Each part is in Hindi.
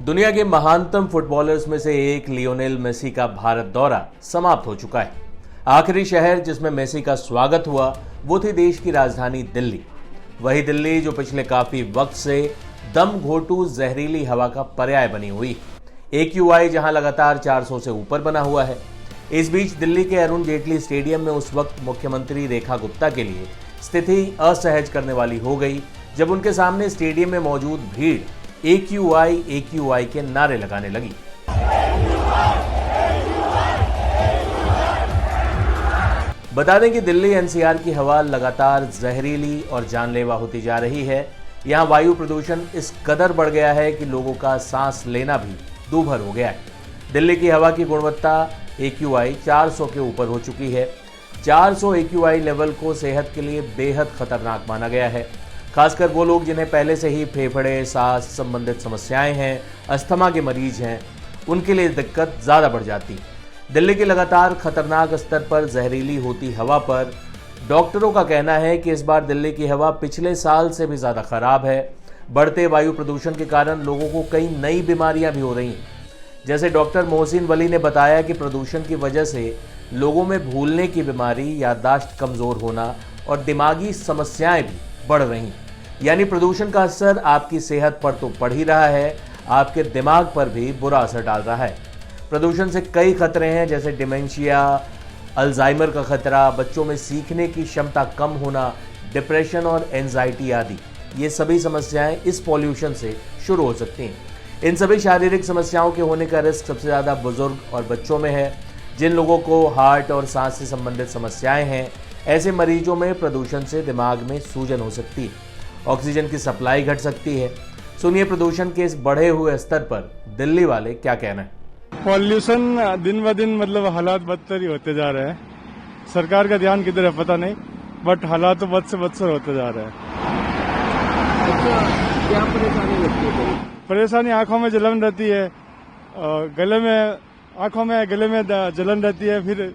दुनिया के महानतम फुटबॉलर्स में से एक लियोनेल मेसी का भारत दौरा समाप्त हो चुका है। आखिरी शहर जिसमें मेसी का स्वागत हुआ वो थी देश की राजधानी दिल्ली। वही दिल्ली जो पिछले काफी वक्त से दम घोटू जहरीली हवा का पर्याय बनी हुई। AQI जहां लगातार 400 से ऊपर बना हुआ है। इस बीच दिल्ली के अरुण जेटली स्टेडियम में उस वक्त मुख्यमंत्री रेखा गुप्ता के लिए स्थिति असहज करने वाली हो गई जब उनके सामने स्टेडियम में मौजूद भीड़ AQI के नारे लगाने लगी। बता दें कि दिल्ली NCR की हवा लगातार जहरीली और जानलेवा होती जा रही है। यहां वायु प्रदूषण इस कदर बढ़ गया है कि लोगों का सांस लेना भी दूभर हो गया है। दिल्ली की हवा की गुणवत्ता AQI 400 के ऊपर हो चुकी है। 400 AQI लेवल को सेहत के लिए बेहद खतरनाक माना गया है। खासकर वो लोग जिन्हें पहले से ही फेफड़े, सांस संबंधित समस्याएं हैं, अस्थमा के मरीज हैं, उनके लिए दिक्कत ज़्यादा बढ़ जाती। दिल्ली के लगातार खतरनाक स्तर पर जहरीली होती हवा पर डॉक्टरों का कहना है कि इस बार दिल्ली की हवा पिछले साल से भी ज़्यादा खराब है। बढ़ते वायु प्रदूषण के कारण लोगों को कई नई बीमारियां भी हो रही हैं। जैसे डॉक्टर मोहसिन वली ने बताया कि प्रदूषण की वजह से लोगों में भूलने की बीमारी, याददाश्त कमज़ोर होना और दिमागी समस्याएं भी बढ़ रही। यानी प्रदूषण का असर आपकी सेहत पर तो पड़ ही रहा है, आपके दिमाग पर भी बुरा असर डाल रहा है। प्रदूषण से कई खतरे हैं जैसे डिमेंशिया, अल्जाइमर का खतरा, बच्चों में सीखने की क्षमता कम होना, डिप्रेशन और एंजाइटी आदि। ये सभी समस्याएं इस पॉल्यूशन से शुरू हो सकती हैं। इन सभी शारीरिक समस्याओं के होने का रिस्क सबसे ज़्यादा बुजुर्ग और बच्चों में है। जिन लोगों को हार्ट और सांस से संबंधित समस्याएं हैं, ऐसे मरीजों में प्रदूषण से दिमाग में सूजन हो सकती है, ऑक्सीजन की सप्लाई घट सकती है। सुनिए प्रदूषण के इस बढ़े हुए स्तर पर दिल्ली वाले क्या कहना है। पॉल्यूशन दिन ब दिन मतलब हालात बदतर ही होते जा रहे हैं। सरकार का ध्यान किधर है पता नहीं, बट हालात तो बद से बदतर होते जा रहे हैं। क्या परेशानी होती है? परेशानी आंखों में जलन रहती है, गले में, आंखों में गले में जलन रहती है, फिर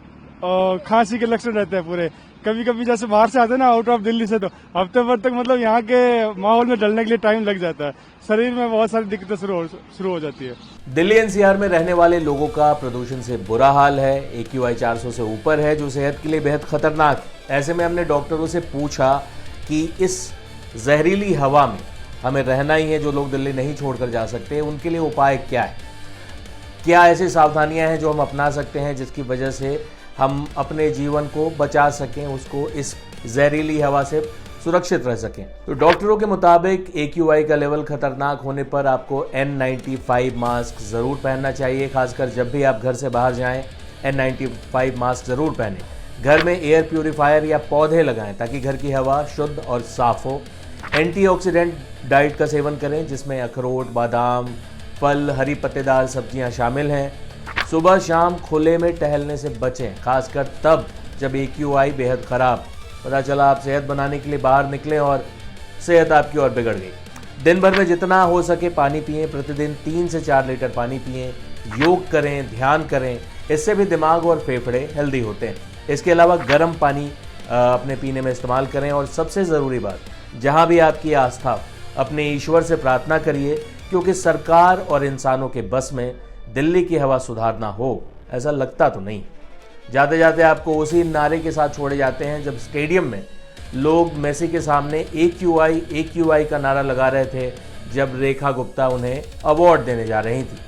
खांसी के लक्षण रहते हैं पूरे। कभी कभी जैसे बाहर से आते हैं ना, आउट ऑफ दिल्ली से, तो हफ्ते भर तक मतलब यहाँ के माहौल में ढलने के लिए टाइम लग जाता है। शरीर में बहुत सारी दिक्कतें शुरू हो जाती है। दिल्ली NCR में रहने वाले लोगों का प्रदूषण से बुरा हाल है। AQI 400 से ऊपर है जो सेहत के लिए बेहद खतरनाक है। ऐसे में हमने डॉक्टरों से पूछा कि इस जहरीली हवा में हमें रहना ही है, जो लोग दिल्ली नहीं छोड़कर जा सकते, उनके लिए उपाय क्या है, क्या ऐसी सावधानियां हैं जो हम अपना सकते हैं जिसकी वजह से हम अपने जीवन को बचा सकें, उसको इस जहरीली हवा से सुरक्षित रह सकें। तो डॉक्टरों के मुताबिक AQI का लेवल खतरनाक होने पर आपको N95 मास्क ज़रूर पहनना चाहिए। खासकर जब भी आप घर से बाहर जाएं, N95 मास्क ज़रूर पहनें। घर में एयर प्यूरिफायर या पौधे लगाएं ताकि घर की हवा शुद्ध और साफ हो। एंटीऑक्सीडेंट डाइट का सेवन करें जिसमें अखरोट, बादाम, फल, हरी पत्तेदार सब्जियां शामिल हैं। सुबह शाम खुले में टहलने से बचें, खासकर तब जब AQI बेहद खराब। पता चला आप सेहत बनाने के लिए बाहर निकले और सेहत आपकी और बिगड़ गई। दिन भर में जितना हो सके पानी पिएं। प्रतिदिन 3 से 4 लीटर पानी पिएं। योग करें, ध्यान करें, इससे भी दिमाग और फेफड़े हेल्दी होते हैं। इसके अलावा गर्म पानी अपने पीने में इस्तेमाल करें और सबसे ज़रूरी बात, जहाँ भी आपकी आस्था, अपने ईश्वर से प्रार्थना करिए, क्योंकि सरकार और इंसानों के बस में दिल्ली की हवा सुधारना हो ऐसा लगता तो नहीं। जाते जाते आपको उसी नारे के साथ छोड़े जाते हैं जब स्टेडियम में लोग मेसी के सामने AQI का नारा लगा रहे थे, जब रेखा गुप्ता उन्हें अवार्ड देने जा रही थी।